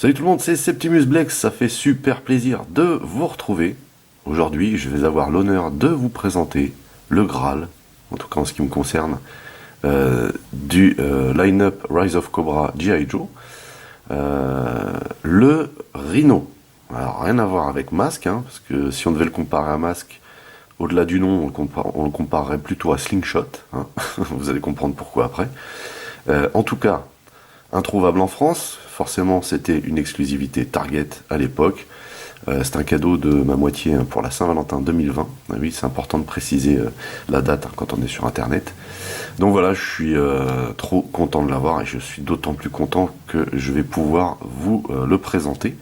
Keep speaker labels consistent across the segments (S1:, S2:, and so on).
S1: Salut tout le monde, c'est Septimus Blex, ça fait super plaisir de vous retrouver. Aujourd'hui, je vais avoir l'honneur de vous présenter le Graal, en tout cas en ce qui me concerne, du line-up Rise of Cobra G.I. Joe, le Rhino. Alors rien à voir avec Mask, hein, parce que si on devait le comparer à Mask, au-delà du nom, on le comparerait plutôt à Slingshot, hein. Vous allez comprendre pourquoi après. En tout cas, introuvable en France, forcément c'était une exclusivité Target à l'époque. C'est un cadeau de ma moitié pour la Saint-Valentin 2020. Ah oui, c'est important de préciser la date quand on est sur internet. Donc voilà, je suis trop content de l'avoir et je suis d'autant plus content que je vais pouvoir vous le présenter.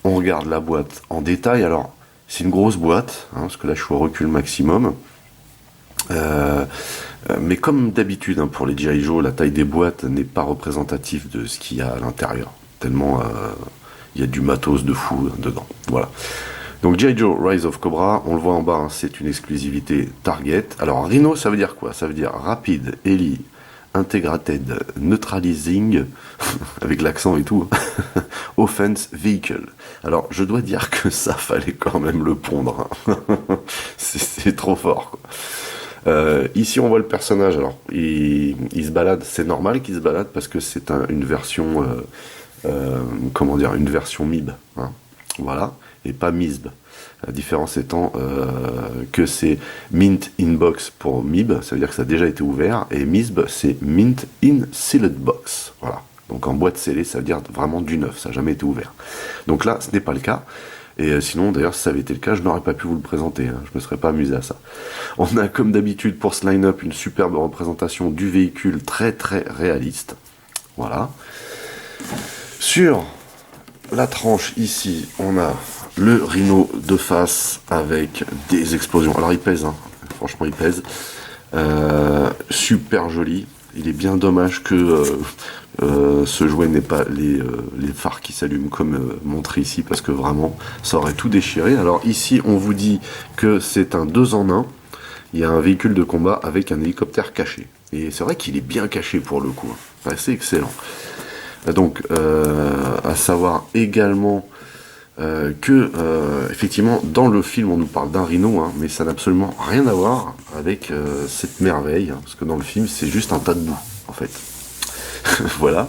S1: On regarde la boîte en détail. Alors, c'est une grosse boîte, hein, parce que là je suis au recul maximum. Mais comme d'habitude, hein, pour les G.I. Joe, la taille des boîtes n'est pas représentative de ce qu'il y a à l'intérieur. Tellement il y a du matos de fou dedans. Voilà. Donc G.I. Joe Rise of Cobra, on le voit en bas, hein, c'est une exclusivité Target. Alors Rhino, ça veut dire quoi? Ça veut dire Rapid Heli Integrated Neutralizing, avec l'accent et tout, Offense Vehicle. Alors je dois dire que ça fallait quand même le pondre. Hein. C'est trop fort, quoi. Ici on voit le personnage, alors il se balade, c'est normal qu'il se balade parce que c'est une version, comment dire, une version MIB, hein, voilà, et pas MISB. La différence étant que c'est Mint in Box pour MIB, ça veut dire que ça a déjà été ouvert, et MISB c'est Mint in Sealed Box, voilà. Donc en boîte scellée, ça veut dire vraiment du neuf, ça n'a jamais été ouvert. Donc là, ce n'est pas le cas. Et sinon, d'ailleurs, si ça avait été le cas, je n'aurais pas pu vous le présenter, hein. Je me serais pas amusé à ça. On a, comme d'habitude, pour ce line-up, une superbe représentation du véhicule très très réaliste. Voilà. Sur la tranche, ici, on a le Rhino de face avec des explosions. Alors, il pèse, hein. Franchement, il pèse. Super joli. Il est bien dommage que ce jouet n'ait pas les phares qui s'allument comme montré ici, parce que vraiment ça aurait tout déchiré. Alors ici on vous dit que c'est un 2 en 1. Il y a un véhicule de combat avec un hélicoptère caché, et c'est vrai qu'il est bien caché pour le coup, hein. C'est excellent. Donc à savoir également que effectivement dans le film on nous parle d'un Rhino, hein, mais ça n'a absolument rien à voir avec cette merveille, hein, parce que dans le film c'est juste un tas de boue en fait. Voilà.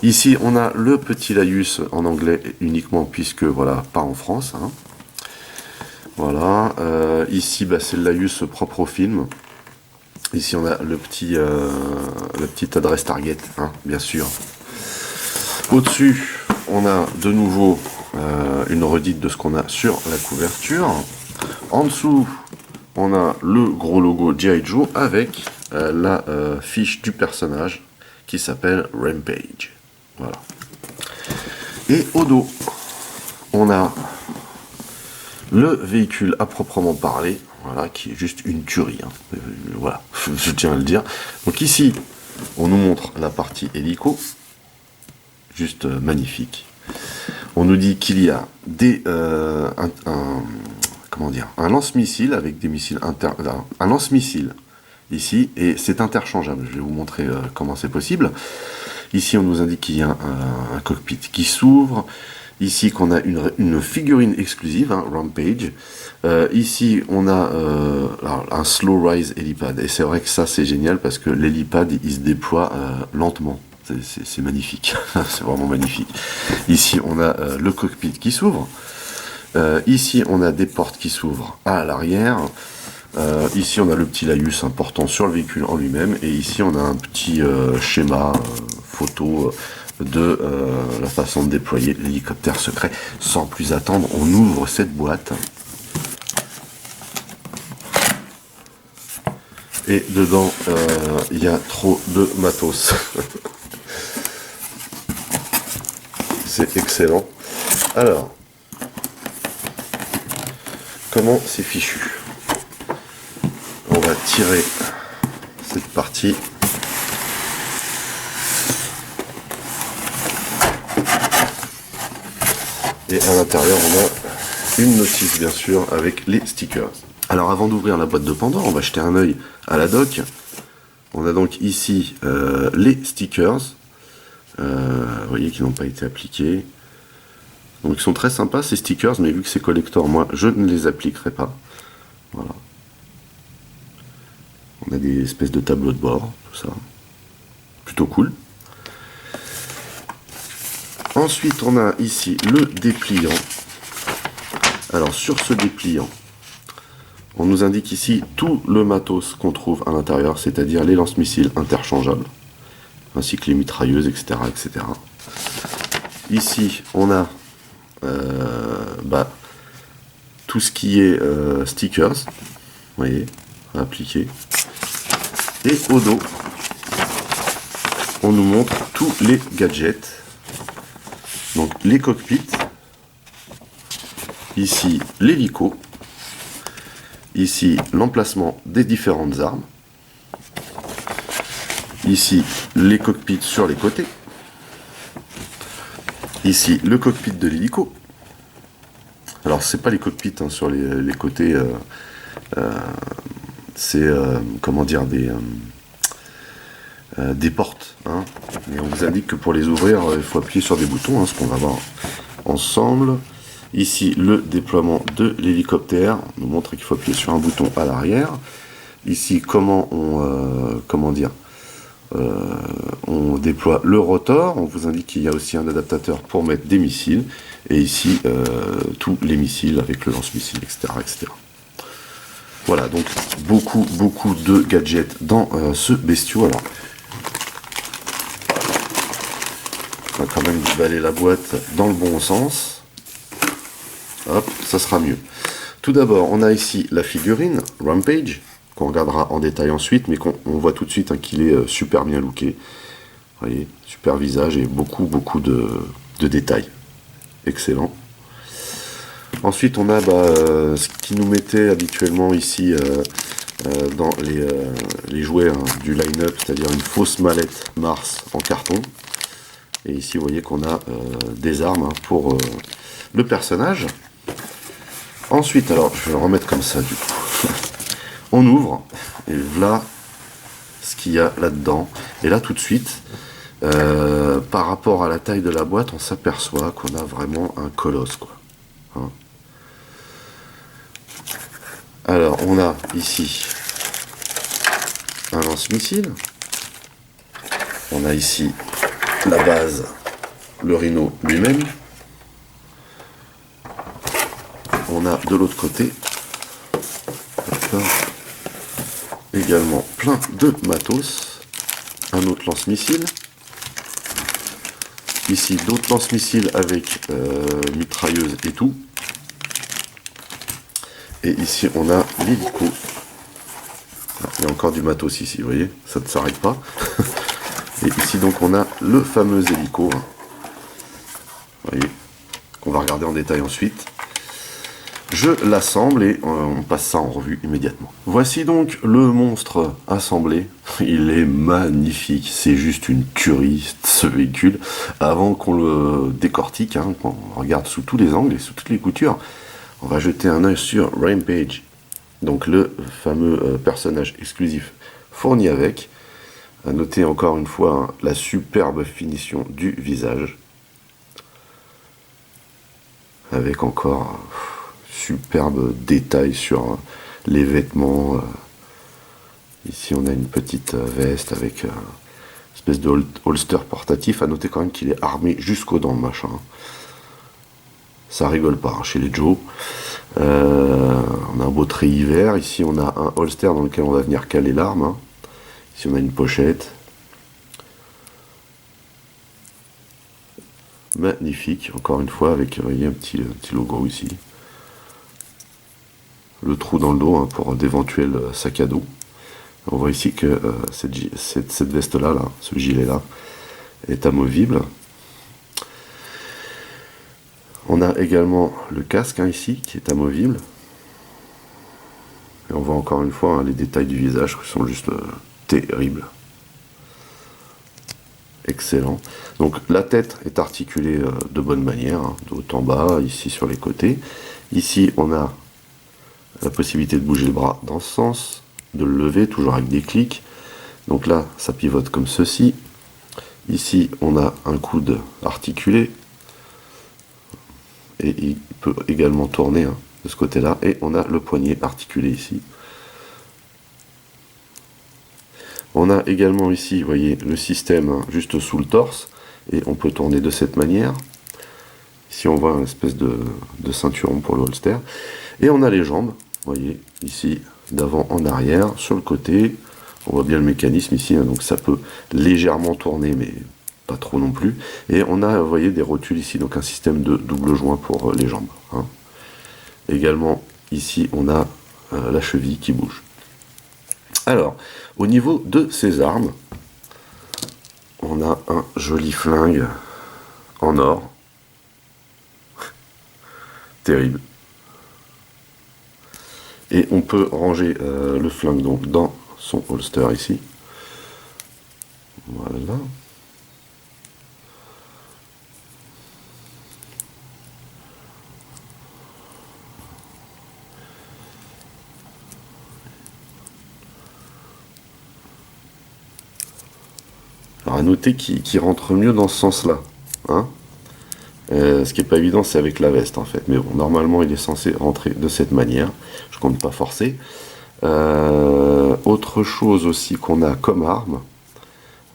S1: Ici on a le petit laïus en anglais uniquement, puisque voilà, pas en France, hein. Voilà. Ici bah, c'est le laïus propre au film. Ici on a le petit la petite adresse Target, hein, bien sûr. Au-dessus on a de nouveau une redite de ce qu'on a sur la couverture. En dessous, on a le gros logo G.I. Joe avec la fiche du personnage qui s'appelle Rampage. Voilà. Et au dos, on a le véhicule à proprement parler, voilà, qui est juste une tuerie, hein. Voilà, je tiens à le dire. Donc ici, on nous montre la partie hélico, juste magnifique. On nous dit qu'il y a un lance-missile avec des missiles un lance-missile ici, et c'est interchangeable. Je vais vous montrer comment c'est possible. Ici, on nous indique qu'il y a un cockpit qui s'ouvre. Ici, qu'on a une figurine exclusive, hein, Rampage. Ici, on a un slow rise hélipad, et c'est vrai que ça, c'est génial parce que l'hélipad, il se déploie lentement. C'est magnifique, c'est vraiment magnifique. Ici, on a le cockpit qui s'ouvre. Ici, on a des portes qui s'ouvrent à l'arrière. Ici, on a le petit laïus important sur le véhicule en lui-même. Et ici, on a un petit schéma photo de la façon de déployer l'hélicoptère secret. Sans plus attendre, on ouvre cette boîte. Et dedans, il y a trop de matos. C'est excellent. Alors, comment c'est fichu? On va tirer cette partie. Et à l'intérieur, on a une notice, bien sûr, avec les stickers. Alors, avant d'ouvrir la boîte de Pandore, on va jeter un œil à la doc. On a donc ici les stickers. Vous voyez qu'ils n'ont pas été appliqués. Donc ils sont très sympas ces stickers, mais vu que c'est collector, moi je ne les appliquerai pas. Voilà. On a des espèces de tableaux de bord, tout ça. Plutôt cool. Ensuite, on a ici le dépliant. Alors, sur ce dépliant, on nous indique ici tout le matos qu'on trouve à l'intérieur, c'est-à-dire les lance-missiles interchangeables, ainsi que les mitrailleuses, etc. etc. Ici, on a tout ce qui est stickers, vous voyez, à appliquer. Et au dos, on nous montre tous les gadgets. Donc les cockpits, ici l'hélico, ici l'emplacement des différentes armes, ici les cockpits sur les côtés, ici le cockpit de l'hélico. Alors c'est pas les cockpits hein, sur les côtés, c'est comment dire des portes. Hein. Et on vous indique que pour les ouvrir, il faut appuyer sur des boutons, hein, ce qu'on va voir ensemble. Ici, le déploiement de l'hélicoptère nous montre qu'il faut appuyer sur un bouton à l'arrière. Ici, comment on déploie le rotor. On vous indique qu'il y a aussi un adaptateur pour mettre des missiles. Et ici, tous les missiles avec le lance-missile, etc., etc. Voilà, donc beaucoup de gadgets dans ce bestiau. Alors, on va quand même déballer la boîte dans le bon sens. Hop, ça sera mieux. Tout d'abord, on a ici la figurine Rampage, qu'on regardera en détail ensuite, mais qu'on voit tout de suite hein, qu'il est super bien looké. Vous voyez, super visage et beaucoup de détails. Excellent. Ensuite, on a ce qui nous mettait habituellement ici dans les jouets hein, du line-up, c'est-à-dire une fausse mallette Mars en carton. Et ici, vous voyez qu'on a des armes hein, pour le personnage. Ensuite, alors, je vais le remettre comme ça, du coup. On ouvre, et voilà ce qu'il y a là-dedans. Et là, tout de suite, par rapport à la taille de la boîte, on s'aperçoit qu'on a vraiment un colosse, quoi. Hein. Alors, on a ici un lance-missile. On a ici la base, le Rhino lui-même. On a de l'autre côté également plein de matos. Un autre lance-missile. Ici d'autres lance-missiles avec mitrailleuse et tout. Et ici on a l'hélico. Il y a encore du matos ici, vous voyez, ça ne s'arrête pas. Et ici donc on a le fameux hélico. Vous voyez, qu'on va regarder en détail ensuite. Je l'assemble et on passe ça en revue immédiatement. Voici donc le monstre assemblé. Il est magnifique, c'est juste une tuerie ce véhicule. Avant qu'on le décortique, hein, qu'on regarde sous tous les angles et sous toutes les coutures, on va jeter un œil sur Rampage. Donc le fameux personnage exclusif fourni avec. À noter encore une fois hein, la superbe finition du visage. Avec encore superbe détail sur les vêtements. Ici on a une petite veste avec une espèce de holster portatif. À noter quand même qu'il est armé jusqu'aux dents le machin. Ça rigole pas hein, chez les Joe. On a un beau treillis vert. Ici on a un holster dans lequel on va venir caler l'arme. Hein. Ici on a une pochette. Magnifique, encore une fois, avec un petit logo ici. Le trou dans le dos hein, pour d'éventuels sacs à dos. On voit ici que cette veste-là, ce gilet-là, est amovible. On a également le casque hein, ici, qui est amovible. Et on voit encore une fois hein, les détails du visage qui sont juste terribles. Excellent. Donc la tête est articulée de bonne manière, hein, de haut en bas, ici sur les côtés. Ici on a la possibilité de bouger le bras dans ce sens, de le lever, toujours avec des clics. Donc là ça pivote comme ceci. Ici, on a un coude articulé. Et il peut également tourner hein, de ce côté-là. Et on a le poignet articulé ici. On a également ici, vous voyez, le système hein, juste sous le torse. Et on peut tourner de cette manière. Ici, on voit une espèce de ceinturon pour le holster. Et on a les jambes, vous voyez, ici, d'avant en arrière, sur le côté. On voit bien le mécanisme ici, hein, donc ça peut légèrement tourner, mais pas trop non plus. Et on a, vous voyez, des rotules ici, donc un système de double joint pour les jambes. Hein. Également, ici, on a la cheville qui bouge. Alors, au niveau de ces armes, on a un joli flingue en or. Terrible. Et on peut ranger le flingue donc dans son holster ici. Voilà. Alors à noter qu'il rentre mieux dans ce sens-là. Hein, ce qui n'est pas évident, c'est avec la veste en fait. Mais bon, normalement, il est censé rentrer de cette manière. Je compte pas forcer. Autre chose aussi qu'on a comme arme.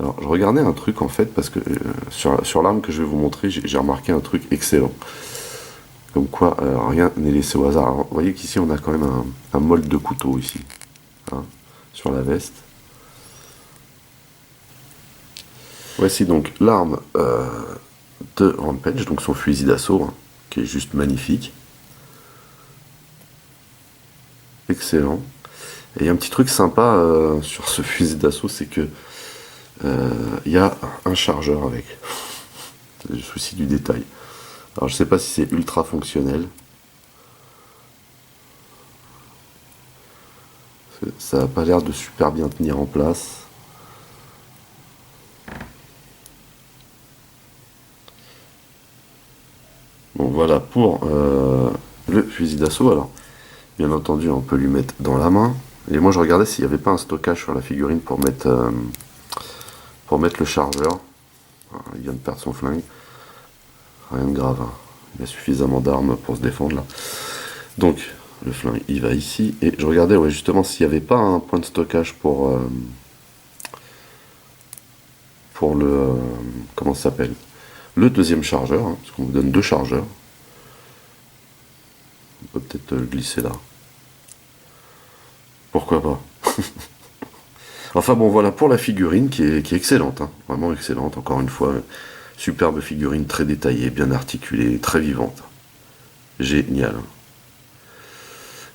S1: Alors, je regardais un truc en fait, parce que sur l'arme que je vais vous montrer, j'ai remarqué un truc excellent. Comme quoi, rien n'est laissé au hasard. Alors, vous voyez qu'ici, on a quand même un molde de couteau ici. Hein, sur la veste. Voici donc l'arme de Rampage, donc son fusil d'assaut, hein, qui est juste magnifique. Excellent. Et il y a un petit truc sympa sur ce fusil d'assaut, c'est que il y a un chargeur avec. C'est le souci du détail. Alors je sais pas si c'est ultra fonctionnel. Ça n'a pas l'air de super bien tenir en place. Bon voilà pour le fusil d'assaut. Alors bien entendu on peut lui mettre dans la main. Et moi je regardais s'il n'y avait pas un stockage sur la figurine pour mettre le chargeur. Alors, il vient de perdre son flingue. Rien de grave. Hein. Il y a suffisamment d'armes pour se défendre là. Donc le flingue il va ici. Et je regardais ouais, justement s'il n'y avait pas un point de stockage pour le... comment ça s'appelle, le deuxième chargeur, hein, parce qu'on vous donne deux chargeurs. On peut peut-être le glisser là. Pourquoi pas. Enfin bon voilà pour la figurine qui est excellente, hein, vraiment excellente, encore une fois. Superbe figurine, très détaillée, bien articulée, très vivante. Génial.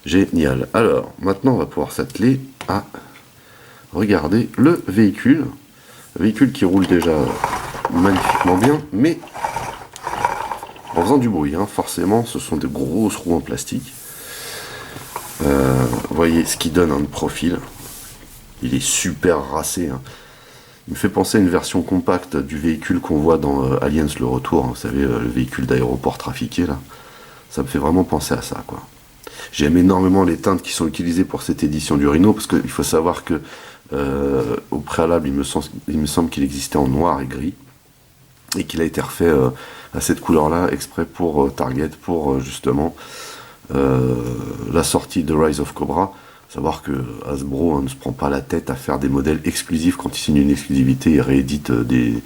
S1: Génial. Alors, maintenant on va pouvoir s'atteler à regarder le véhicule. Le véhicule qui roule déjà magnifiquement bien, mais en faisant du bruit, hein, forcément, ce sont de grosses roues en plastique. Vous voyez ce qui donne un profil. Il est super racé. Hein. Il me fait penser à une version compacte du véhicule qu'on voit dans Aliens le Retour. Hein, vous savez, le véhicule d'aéroport trafiqué, là. Ça me fait vraiment penser à ça, quoi. J'aime énormément les teintes qui sont utilisées pour cette édition du Rhino, parce qu'il faut savoir que au préalable, il me semble qu'il existait en noir et gris, et qu'il a été refait à cette couleur-là, exprès pour Target, pour justement la sortie de Rise of Cobra. Savoir que Hasbro ne se prend pas la tête à faire des modèles exclusifs quand ils signent une exclusivité et rééditent des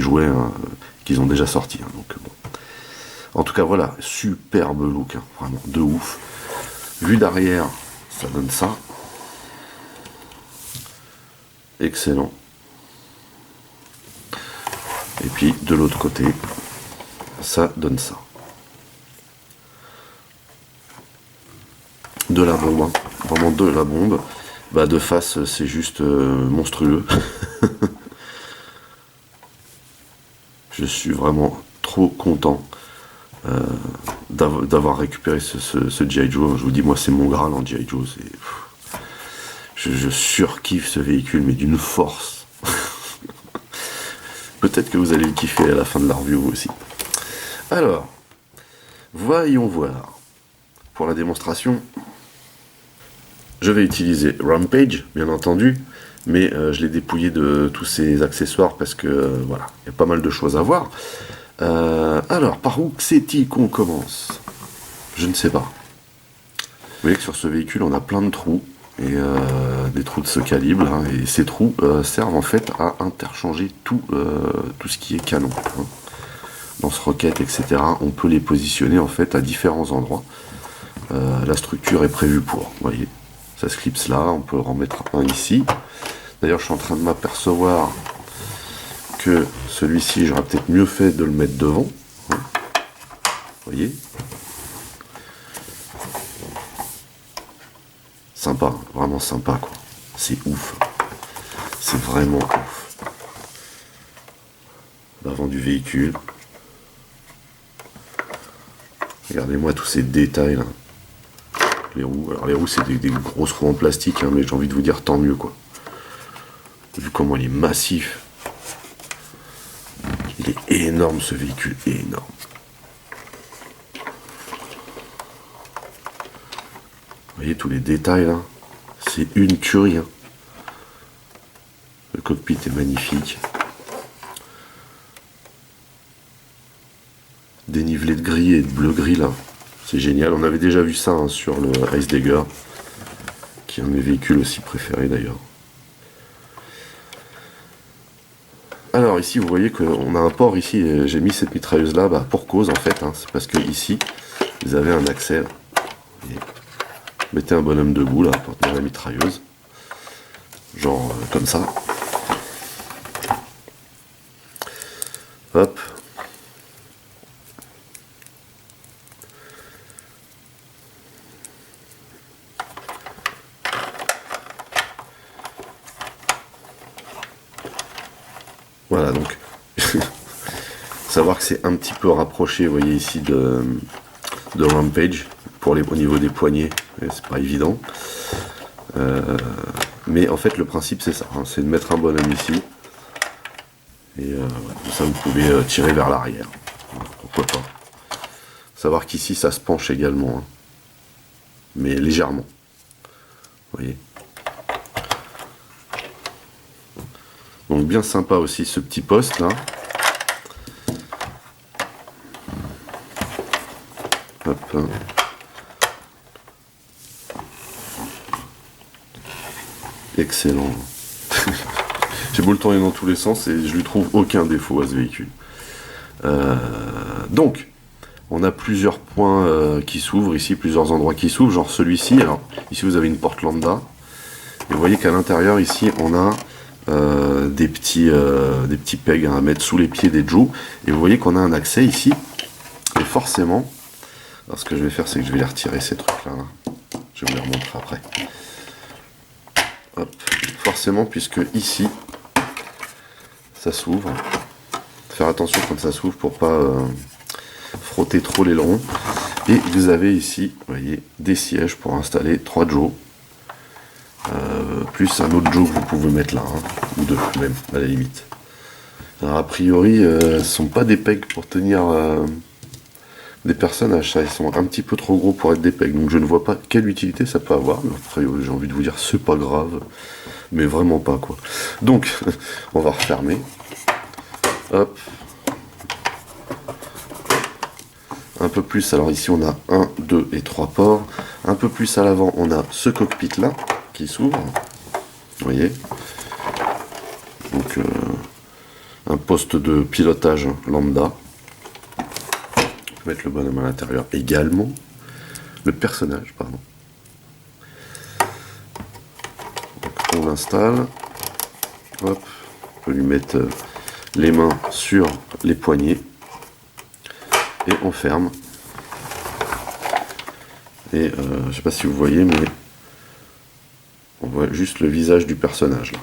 S1: jouets hein, qu'ils ont déjà sortis. Hein, donc, bon. En tout cas, voilà, superbe look, hein, vraiment de ouf. Vue d'arrière, ça donne ça. Excellent. Et puis de l'autre côté, ça donne ça. De la bombe, hein. Vraiment de la bombe. Bah de face, c'est juste monstrueux. Je suis vraiment trop content d'avoir récupéré ce G.I. Joe. Je vous dis, moi, c'est mon Graal en G.I. Joe. Je surkiffe ce véhicule, mais d'une force. Peut-être que vous allez le kiffer à la fin de la review aussi. Alors, voyons voir. Pour la démonstration, je vais utiliser Rampage, bien entendu, Mais je l'ai dépouillé de tous ces accessoires parce que voilà, il y a pas mal de choses à voir. Alors, par où c'est-il qu'on commence? Je ne sais pas. Vous voyez que sur ce véhicule, on a plein de trous, et des trous de ce calibre, hein, et ces trous servent en fait à interchanger tout ce qui est canon. Hein. Lance-roquettes, etc. On peut les positionner en fait à différents endroits. La structure est prévue pour, vous voyez. Ça se clipse là, on peut en mettre un ici. D'ailleurs, je suis en train de m'apercevoir que celui-ci, j'aurais peut-être mieux fait de le mettre devant. Hein. Vous voyez. Sympa, vraiment sympa quoi. C'est ouf. C'est vraiment ouf. L'avant du véhicule. Regardez-moi tous ces détails là. Les roues, alors les roues c'est des grosses roues en plastique, hein, mais j'ai envie de vous dire tant mieux quoi. Vu comment il est massif. Il est énorme ce véhicule, énorme. Vous voyez tous les détails là. C'est une tuerie. Hein. Le cockpit est magnifique. Dénivelé de gris et de bleu-gris là. C'est génial. On avait déjà vu ça hein, sur le Ice Dagger, qui est un de mes véhicules aussi préférés d'ailleurs. Alors ici vous voyez qu'on a un port ici, j'ai mis cette mitrailleuse là pour cause en fait, hein, c'est parce que ici vous avez un accès, et mettez un bonhomme debout là pour tenir la mitrailleuse, genre comme ça. Hop. Voilà donc, savoir que c'est un petit peu rapproché, vous voyez ici, de Rampage, au niveau des poignets, c'est pas évident. Mais en fait le principe c'est ça, hein, c'est de mettre un bonhomme ici, et comme ça vous pouvez tirer vers l'arrière, pourquoi pas. Savoir qu'ici ça se penche également, hein, mais légèrement, vous voyez. Donc bien sympa aussi ce petit poste là. Hop. Excellent. J'ai beau le tourner dans tous les sens et je lui trouve aucun défaut à ce véhicule. Donc, on a plusieurs points qui s'ouvrent ici, plusieurs endroits qui s'ouvrent, genre celui-ci. Alors, ici vous avez une porte lambda. Et vous voyez qu'à l'intérieur, ici, on a des petits pegs à mettre sous les pieds des Joe. Et vous voyez qu'on a un accès ici. Et forcément, alors ce que je vais faire, c'est que je vais les retirer ces trucs-là. Là. Je vais vous les remontrer après. Hop. Forcément, puisque ici, ça s'ouvre. Faire attention quand ça s'ouvre pour pas frotter trop l'aileron. Et vous avez ici, vous voyez, des sièges pour installer 3 Joe. Plus un autre Joe que vous pouvez mettre là, hein, ou 2 même, à la limite. Alors a priori, ce sont pas des pegs pour tenir des personnages, ça, ils sont un petit peu trop gros pour être des pegs, donc je ne vois pas quelle utilité ça peut avoir, mais après j'ai envie de vous dire c'est pas grave, mais vraiment pas quoi. Donc, on va refermer. Hop. Un peu plus, alors ici on a 1, 2 et 3 ports. Un peu plus à l'avant, on a ce cockpit là, qui s'ouvre. Vous voyez. Donc, un poste de pilotage lambda. On peut mettre le bonhomme à l'intérieur également. Le personnage, pardon. Donc, on l'installe. Hop. On peut lui mettre les mains sur les poignets. Et on ferme. Et je sais pas si vous voyez, mais on voit juste le visage du personnage là.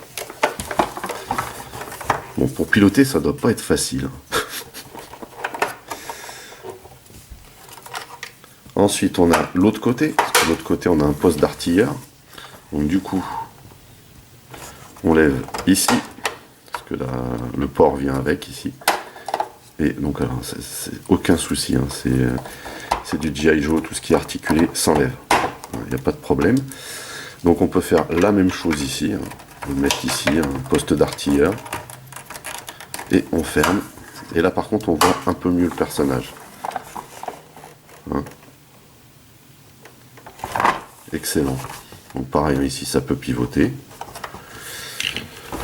S1: Bon, pour piloter, ça doit pas être facile. Ensuite, on a l'autre côté. Parce que de l'autre côté, on a un poste d'artilleur. Donc du coup, on lève ici, parce que là, le port vient avec ici. Et donc, alors, c'est aucun souci. Hein, c'est du G.I. Joe, tout ce qui est articulé s'enlève. Il n'y a pas de problème. Donc on peut faire la même chose ici. Hein. On va le mettre ici, un poste d'artilleur. Et on ferme. Et là par contre on voit un peu mieux le personnage. Hein, excellent. Donc pareil ici ça peut pivoter.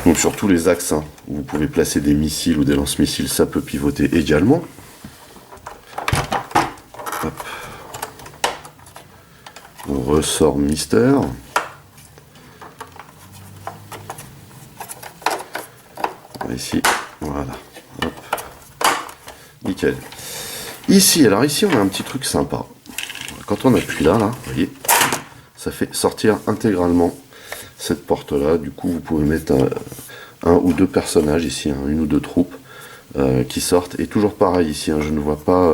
S1: Donc sur tous les axes hein, où vous pouvez placer des missiles ou des lance-missiles, ça peut pivoter également. Hop. On ressort Mister. Ici, voilà. Hop. Nickel. Ici, alors ici on a un petit truc sympa. Quand on appuie là, vous voyez, ça fait sortir intégralement cette porte-là. Du coup, vous pouvez mettre un ou deux personnages ici, hein, une ou deux troupes qui sortent. Et toujours pareil ici, hein, je ne vois pas,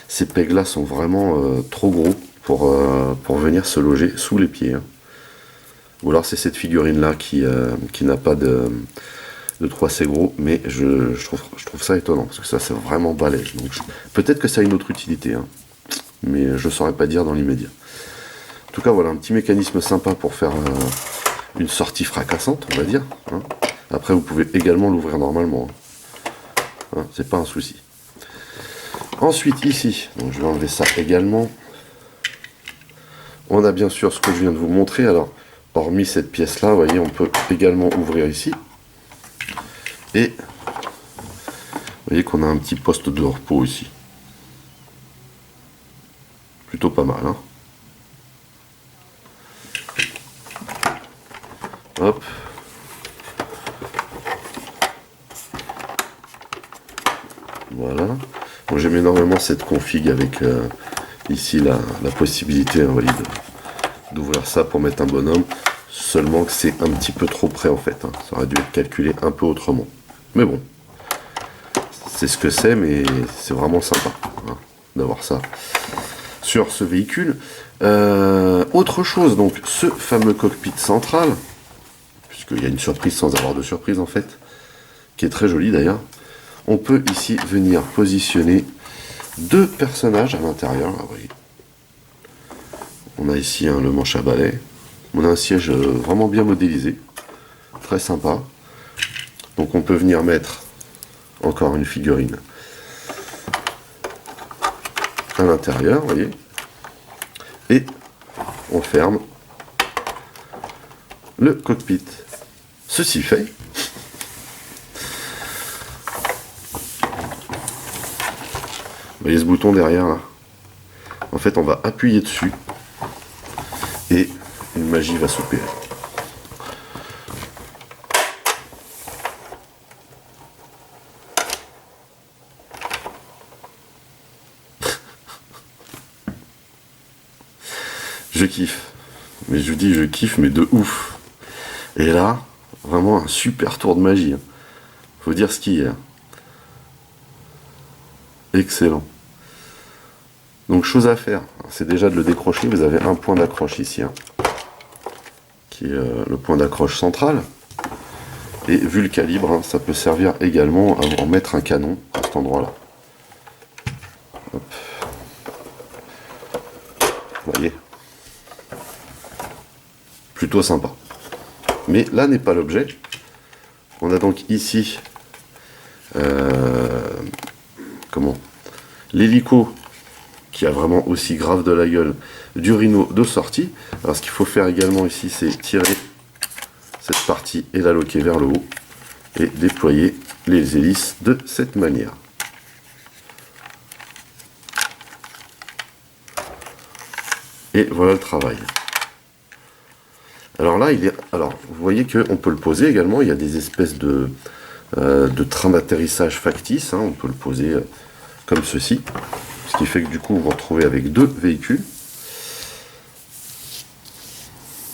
S1: ces pegs-là sont vraiment trop gros pour venir se loger sous les pieds. Hein. Ou alors c'est cette figurine-là qui n'a pas de 3C gros, mais je trouve ça étonnant, parce que ça c'est vraiment balèze. Donc peut-être que ça a une autre utilité, hein, mais je ne saurais pas dire dans l'immédiat. En tout cas, voilà un petit mécanisme sympa pour faire une sortie fracassante, on va dire. Hein. Après, vous pouvez également l'ouvrir normalement. Hein, c'est pas un souci. Ensuite, ici, donc je vais enlever ça également. On a bien sûr ce que je viens de vous montrer. Alors, hormis cette pièce-là, vous voyez, on peut également ouvrir ici. Et vous voyez qu'on a un petit poste de repos ici. Plutôt pas mal, hein. Hop. Voilà. Bon, j'aime énormément cette config avec ici la possibilité, vous voyez, d'ouvrir ça pour mettre un bonhomme. Seulement que c'est un petit peu trop près en fait. Hein. Ça aurait dû être calculé un peu autrement. Mais bon. C'est ce que c'est, mais c'est vraiment sympa hein, d'avoir ça sur ce véhicule. Autre chose, donc ce fameux cockpit central, puisqu'il y a une surprise sans avoir de surprise en fait, qui est très joli d'ailleurs. On peut ici venir positionner deux personnages à l'intérieur. Vous voyez. On a ici hein, le manche à balai. On a un siège vraiment bien modélisé. Très sympa. Donc on peut venir mettre encore une figurine à l'intérieur, vous voyez. Et on ferme le cockpit. Ceci fait, vous voyez ce bouton derrière là. En fait, on va appuyer dessus et une magie va s'opérer. Je kiffe. Mais je vous dis, je kiffe, mais de ouf. Et là, vraiment un super tour de magie. Hein. Faut dire ce qu'il y a. Excellent. Donc, chose à faire, c'est déjà de le décrocher. Vous avez un point d'accroche ici, hein, qui est le point d'accroche central. Et vu le calibre, hein, ça peut servir également à en mettre un canon à cet endroit-là. Vous voyez, plutôt sympa. Mais là n'est pas l'objet. On a donc ici l'hélico qui a vraiment aussi grave de la gueule du Rhino de sortie. Alors ce qu'il faut faire également ici, c'est tirer cette partie et la loquer vers le haut et déployer les hélices de cette manière. Et voilà le travail. Alors là, vous voyez qu'on peut le poser également. Il y a des espèces de trains d'atterrissage factices. Hein, on peut le poser comme ceci. Ce qui fait que du coup, vous vous retrouvez avec deux véhicules.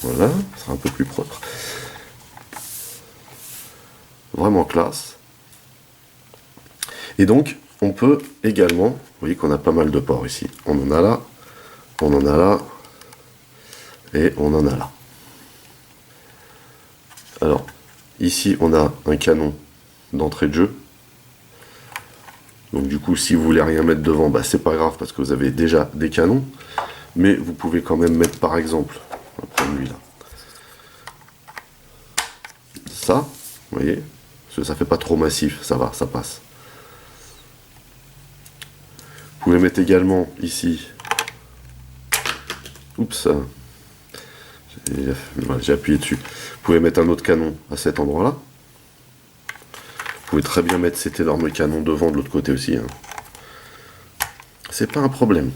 S1: Voilà, ça sera un peu plus propre. Vraiment classe. Et donc, on peut également, vous voyez qu'on a pas mal de ports ici. On en a là, on en a là, et on en a là. Alors, ici, on a un canon d'entrée de jeu. Donc du coup, si vous voulez rien mettre devant, bah, c'est pas grave parce que vous avez déjà des canons. Mais vous pouvez quand même mettre, par exemple, on va prendre lui là. ça, vous voyez, parce que ça fait pas trop massif, ça va, ça passe. Vous pouvez mettre également ici, oups, j'ai appuyé dessus. Vous pouvez mettre un autre canon à cet endroit-là. Vous pouvez très bien mettre cet énorme canon devant de l'autre côté aussi. Hein. C'est pas un problème.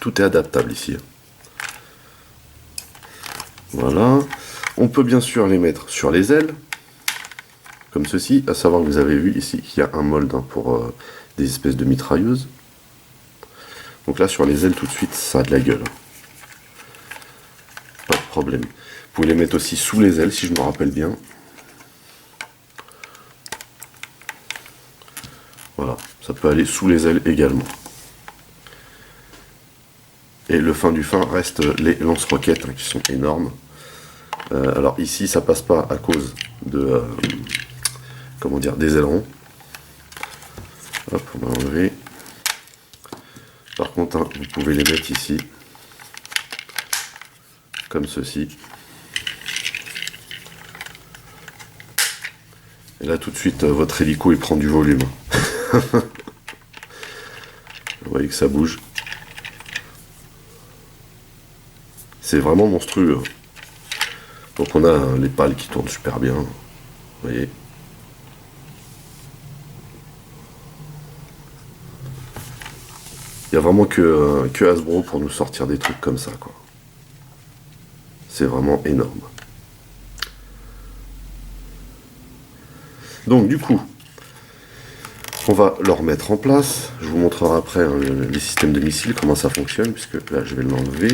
S1: Tout est adaptable ici. Voilà. On peut bien sûr les mettre sur les ailes, comme ceci. À savoir que vous avez vu ici qu'il y a un molde hein, pour des espèces de mitrailleuses. Donc là, sur les ailes, tout de suite, ça a de la gueule. Pas de problème. Vous pouvez les mettre aussi sous les ailes, si je me rappelle bien. Voilà, ça peut aller sous les ailes également. Et le fin du fin reste les lance-roquettes hein, qui sont énormes. Alors ici ça passe pas à cause de comment dire des ailerons. Hop, on va enlever. Par contre, hein, vous pouvez les mettre ici, comme ceci. Et là tout de suite votre hélico il prend du volume. Vous voyez que ça bouge. C'est vraiment monstrueux. Donc on a les pales qui tournent super bien. Vous voyez. Il n'y a vraiment que Hasbro pour nous sortir des trucs comme ça, quoi. C'est vraiment énorme. Donc du coup, on va le remettre en place. Je vous montrerai après hein, les systèmes de missiles, comment ça fonctionne, puisque là je vais l'enlever.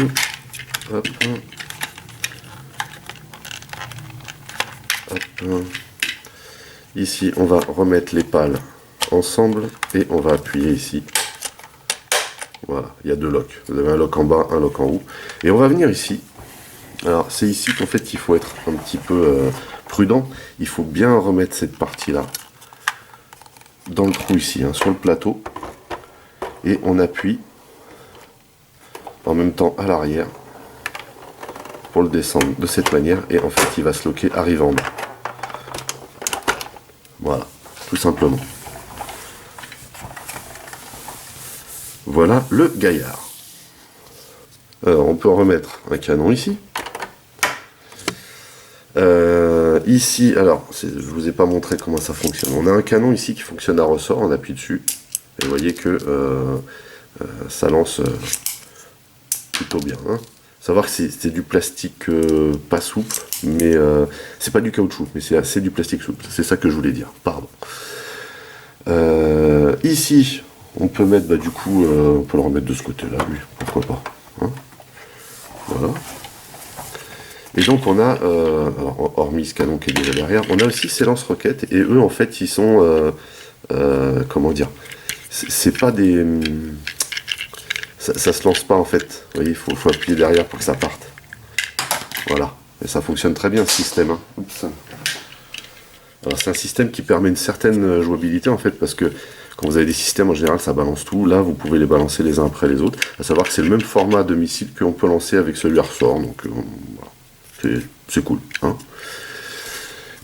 S1: Hop. Hop. Ici, on va remettre les pales ensemble et on va appuyer ici. Voilà, il y a deux locks. Vous avez un lock en bas, un lock en haut. Et on va venir ici. Alors, c'est ici qu'en fait, il faut être un petit peu prudent. Il faut bien remettre cette partie-là dans le trou ici, hein, sur le plateau. Et on appuie en même temps à l'arrière pour le descendre de cette manière. Et en fait, il va se loquer arrivé en bas. Voilà, tout simplement. Voilà le gaillard. Alors, on peut remettre un canon ici. Ici, alors, je vous ai pas montré comment ça fonctionne. On a un canon ici qui fonctionne à ressort, on appuie dessus. Et vous voyez que ça lance plutôt bien. Hein. Savoir que c'est du plastique pas souple, mais c'est pas du caoutchouc, mais c'est du plastique souple. C'est ça que je voulais dire, pardon. Ici, on peut mettre, bah, du coup, on peut le remettre de ce côté-là, lui, pourquoi pas. Hein. Voilà. Et donc on a, alors, hormis ce canon qui est déjà derrière, on a aussi ces lance-roquettes, et eux, en fait, ils sont, comment dire, c'est pas des... Ça se lance pas, en fait. Vous voyez, il faut appuyer derrière pour que ça parte. Voilà. Et ça fonctionne très bien, ce système. Hein. Oups. Alors, c'est un système qui permet une certaine jouabilité, en fait, parce que quand vous avez des systèmes, en général, ça balance tout. Là, vous pouvez les balancer les uns après les autres. À savoir que c'est le même format de missile qu'on peut lancer avec celui à ressort. Donc, voilà. C'est cool. Hein.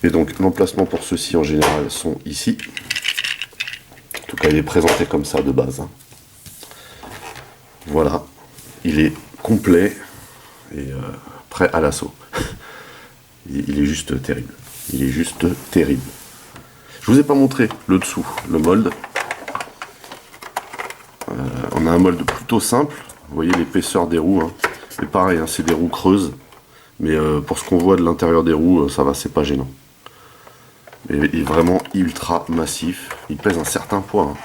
S1: Et donc, l'emplacement pour ceux-ci, en général, sont ici. En tout cas, il est présenté comme ça, de base. Hein. Voilà. Il est complet et prêt à l'assaut. Il est juste terrible. Il est juste terrible. Je vous ai pas montré le dessous, le mold. On a un mold plutôt simple. Vous voyez l'épaisseur des roues. Hein. C'est pareil, hein, c'est des roues creuses. Mais pour ce qu'on voit de l'intérieur des roues, ça va, c'est pas gênant. Mais il est vraiment ultra massif. Il pèse un certain poids. Hein.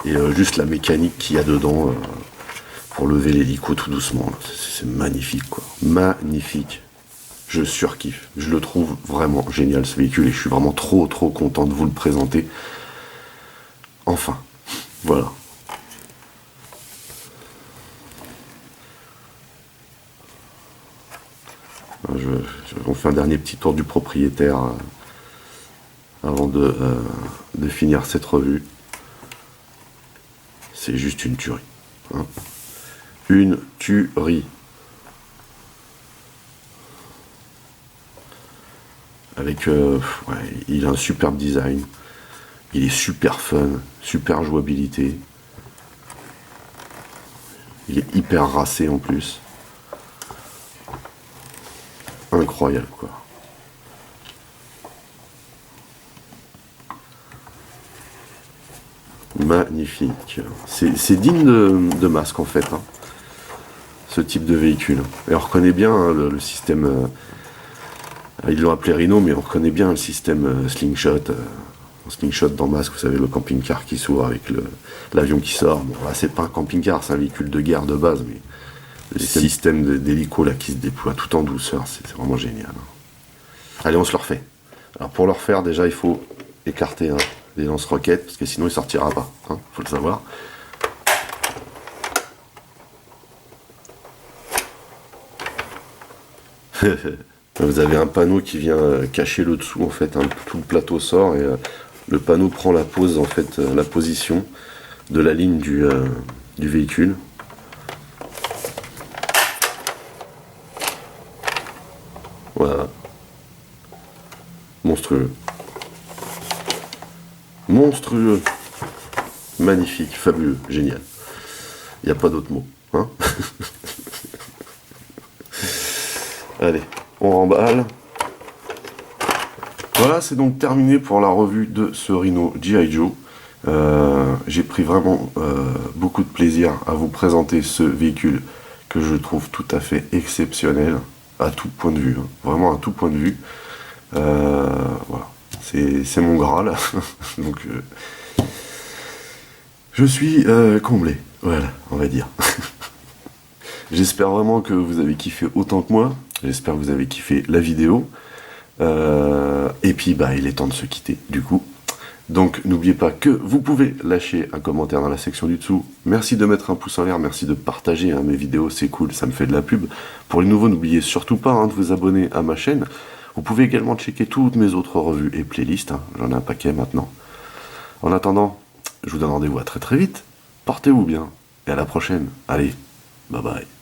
S1: Et juste la mécanique qu'il y a dedans pour lever l'hélico tout doucement. C'est magnifique, quoi. Magnifique. Je surkiffe. Je le trouve vraiment génial, ce véhicule. Et je suis vraiment trop content de vous le présenter. Enfin. Voilà. On fait un dernier petit tour du propriétaire avant de finir cette revue. C'est juste une tuerie. Hein. Une tuerie. avec, ouais, il a un superbe design, il est super fun, super jouabilité, il est hyper racé en plus, incroyable quoi. Magnifique, c'est digne de Masque en fait, hein, ce type de véhicule. Et on reconnaît bien hein, le système, ils l'ont appelé Rhino, mais on reconnaît bien le système slingshot dans Masque, vous savez, le camping-car qui s'ouvre avec l'avion qui sort. Bon, là, c'est pas un camping-car, c'est un véhicule de guerre de base, mais le système d'hélico là qui se déploie tout en douceur, c'est vraiment génial. Allez, on se le refait. Alors, pour le refaire, déjà, il faut écarter hein, les lance-roquettes, parce que sinon, il sortira pas, hein, faut le savoir. Vous avez un panneau qui vient cacher le dessous, en fait, hein, tout le plateau sort, et le panneau prend la pose, en fait, la position de la ligne du véhicule. Voilà. Monstrueux. Monstrueux. Magnifique, fabuleux, génial. Il n'y a pas d'autre mot. Hein. Allez, on remballe. Voilà, c'est donc terminé pour la revue de ce Rhino G.I. Joe. J'ai pris vraiment beaucoup de plaisir à vous présenter ce véhicule que je trouve tout à fait exceptionnel à tout point de vue, hein. Vraiment à tout point de vue. Voilà, c'est mon Graal. Donc je suis comblé, voilà, on va dire. J'espère vraiment que vous avez kiffé autant que moi. J'espère que vous avez kiffé la vidéo. Et puis bah il est temps de se quitter du coup. Donc n'oubliez pas que vous pouvez lâcher un commentaire dans la section du dessous. Merci de mettre un pouce en l'air, merci de partager hein, mes vidéos, c'est cool, ça me fait de la pub. Pour les nouveaux, n'oubliez surtout pas hein, de vous abonner à ma chaîne. Vous pouvez également checker toutes mes autres revues et playlists, hein. J'en ai un paquet maintenant. En attendant, je vous donne rendez-vous à très très vite. Portez-vous bien et à la prochaine. Allez, bye bye.